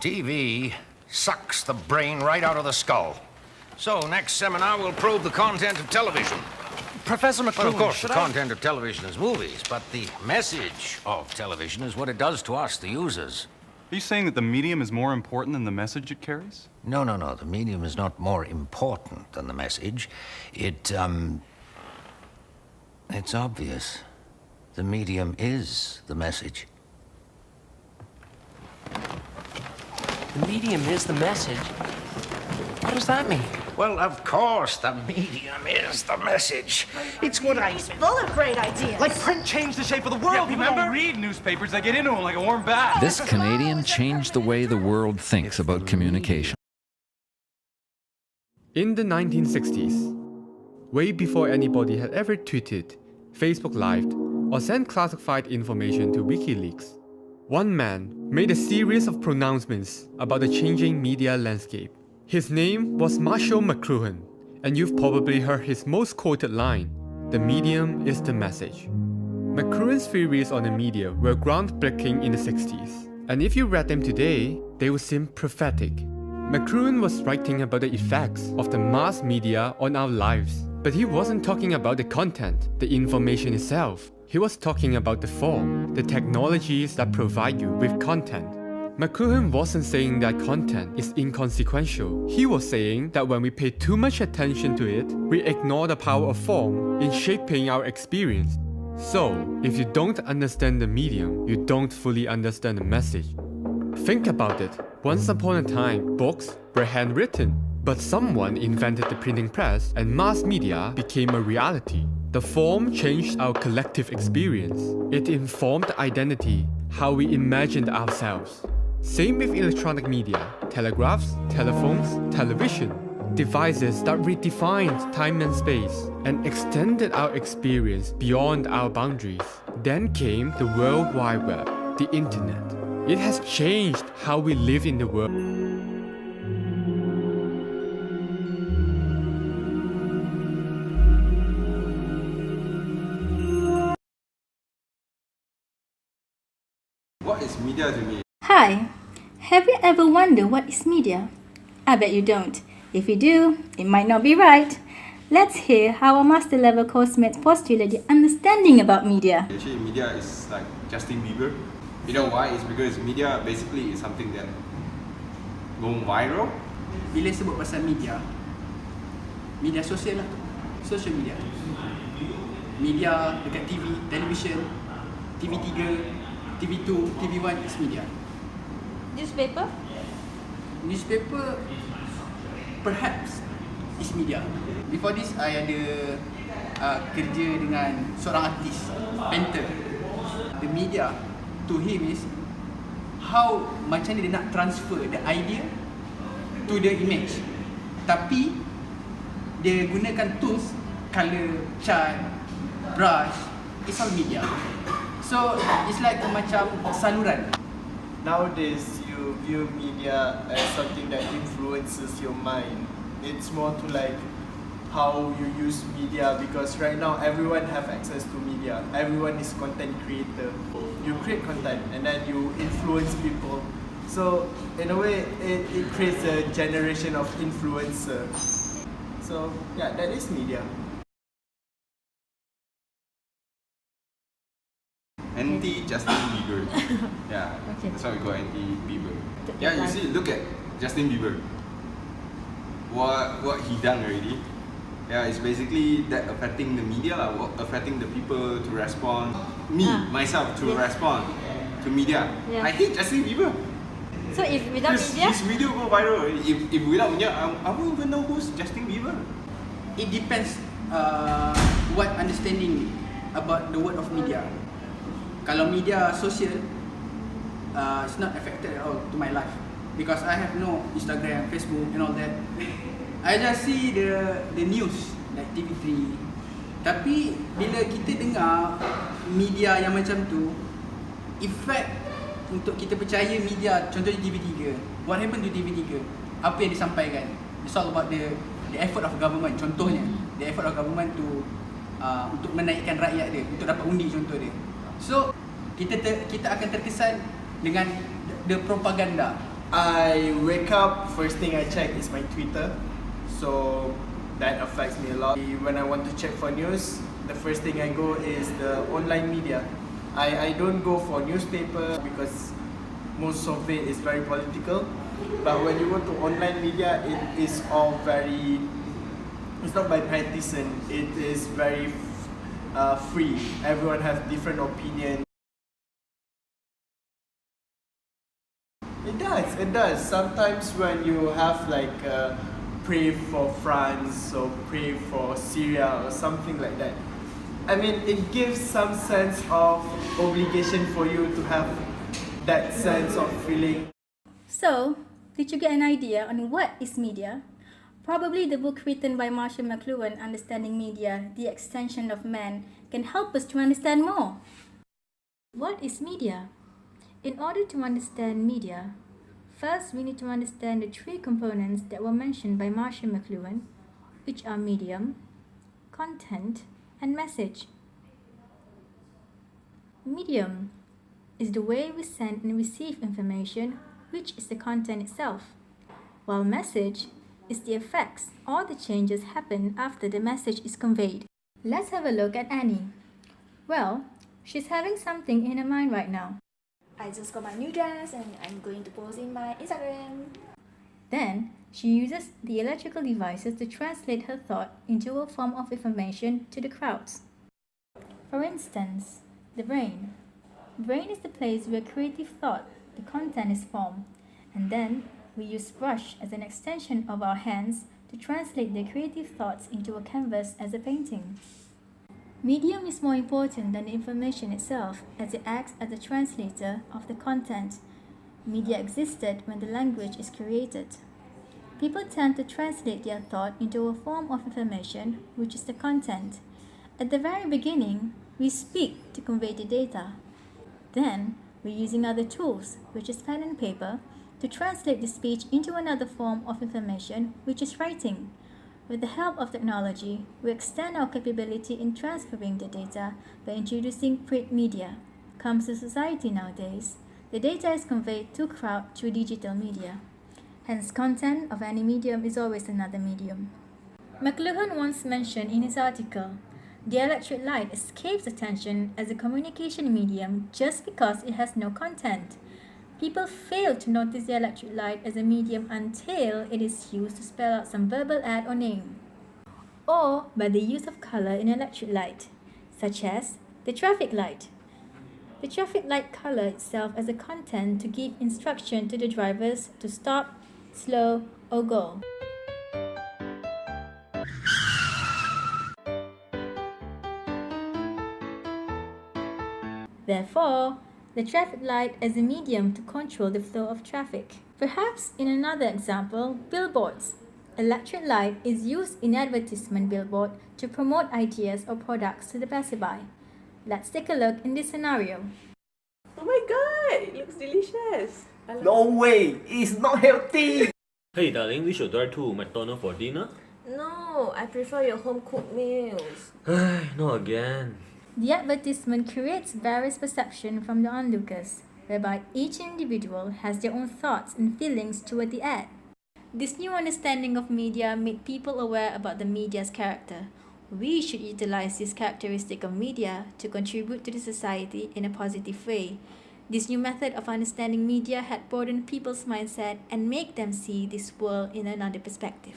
TV sucks the brain right out of the skull. So, next seminar, we'll probe the content of television. Professor McClure, Well, of course, the content of television is movies, but the message of television is what it does to us, the users. Are you saying that the medium is more important than the message it carries? No. The medium is not more important than the message. It's obvious. The medium is the message. The medium is the message? What does that mean? Well, of course, the medium is the message. It's what I... He's full of great ideas. Like print changed the shape of the world, People remember? don't read newspapers, they get into them like a warm bath. This Canadian changed the way the world thinks about communication. In the 1960s, way before anybody had ever tweeted, Facebook Lived, or sent classified information to WikiLeaks, one man made a series of pronouncements about the changing media landscape. His name was Marshall McLuhan, and you've probably heard his most quoted line, "The medium is the message." McLuhan's theories on the media were groundbreaking in the 60s, and if you read them today, they would seem prophetic. McLuhan was writing about the effects of the mass media on our lives, but he wasn't talking about the content, the information itself. He was talking about the form, the technologies that provide you with content. McLuhan wasn't saying that content is inconsequential. He was saying that when we pay too much attention to it, we ignore the power of form in shaping our experience. So, if you don't understand the medium, you don't fully understand the message. Think about it. Once upon a time, books were handwritten, but someone invented the printing press and mass media became a reality. The form changed our collective experience. It informed identity, how we imagined ourselves. Same with electronic media, telegraphs, telephones, television, devices that redefined time and space and extended our experience beyond our boundaries. Then came the World Wide Web, the internet. It has changed how we live in the world. What is media to me? Hi, have you ever wondered what is media? I bet you don't. If you do, it might not be right. Let's hear how our master level coursemates postulate the understanding about media. Actually, media is like Justin Bieber. You know why? It's because media basically is something that go viral. Bila sebut pasal media, media sosial lah, social media. Media dekat TV, television, TV3, TV2, TV1 is media. Newspaper? Newspaper perhaps is media. Before this, I ada kerja dengan seorang artis, painter. The media to him is how macam dia nak transfer the idea to the image. Tapi dia gunakan tools, color, chart, brush, it's all media. So it's like macam saluran. Nowadays, you view media as something that influences your mind. It's more to like how you use media, because right now everyone have access to media. Everyone is content creator. You create content and then you influence people. So in a way, it creates a generation of influencer. So yeah, that is media. Anti-Justin Bieber. Yeah, Okay. that's why we call anti-Bieber. Yeah, you see, look at Justin Bieber. What he done already. Yeah, it's basically that affecting the media, affecting the people to respond. Myself, to respond to media. Yeah. I hate Justin Bieber. So if without Because media? his video go viral already. If without media, I won't even know who's Justin Bieber. It depends what understanding about the word of media. Kalau media sosial, it's not affected at all to my life because I have no Instagram, Facebook and all that. I just see the news like TV3. Tapi bila kita dengar media yang macam tu, effect untuk kita percaya media, contohnya TV3. What happened to TV3? Apa yang disampaikan? It's all about the effort of government. Contohnya, the effort of government to untuk menaikkan rakyat dia, untuk dapat undi contoh dia. So kita akan terkesan dengan the propaganda. I wake up, first thing I check is my Twitter, so that affects me a lot. When I want to check for news, the first thing I go is the online media. I don't go for newspaper because most of it is very political, but when you go to online media, it is all very, it's not bipartisan, it is very free. Everyone has different opinions. It does. Sometimes when you have like pray for France or pray for Syria or something like that, I mean, it gives some sense of obligation for you to have that sense of feeling. So, did you get an idea on what is media? Probably the book written by Marshall McLuhan, Understanding Media, The Extension of Man, can help us to understand more. What is media? In order to understand media, first we need to understand the three components that were mentioned by Marshall McLuhan, which are medium, content, and message. Medium is the way we send and receive information, which is the content itself, while message is the effects or the changes happen after the message is conveyed. Let's have a look at Annie. Well, she's having something in her mind right now. I just got my new dress and I'm going to post in my Instagram. Then, she uses the electrical devices to translate her thought into a form of information to the crowds. For instance, the brain. Brain is the place where creative thought, the content is formed, and then we use brush as an extension of our hands to translate the creative thoughts into a canvas as a painting. Medium is more important than the information itself, as it acts as a translator of the content. Media existed when the language is created. People tend to translate their thought into a form of information, which is the content. At the very beginning, we speak to convey the data. Then, we're using other tools, which is pen and paper, to translate the speech into another form of information, which is writing. With the help of technology, we extend our capability in transferring the data by introducing print media. Comes to society nowadays, the data is conveyed to crowd through digital media. Hence, content of any medium is always another medium. McLuhan once mentioned in his article, the electric light escapes attention as a communication medium just because it has no content. People fail to notice the electric light as a medium until it is used to spell out some verbal ad or name, or by the use of color in electric light, such as the traffic light. The traffic light color itself as a content to give instruction to the drivers to stop, slow, or go. Therefore, the traffic light as a medium to control the flow of traffic. Perhaps in another example, billboards. Electric light is used in advertisement billboard to promote ideas or products to the passerby. Let's take a look in this scenario. Oh my god, it looks delicious. No way, it's not healthy. Hey darling, we should drive to McDonald's for dinner. No, I prefer your home cooked meals. Not again. The advertisement creates various perceptions from the onlookers, whereby each individual has their own thoughts and feelings toward the ad. This new understanding of media made people aware about the media's character. We should utilize this characteristic of media to contribute to the society in a positive way. This new method of understanding media had broadened people's mindset and made them see this world in another perspective.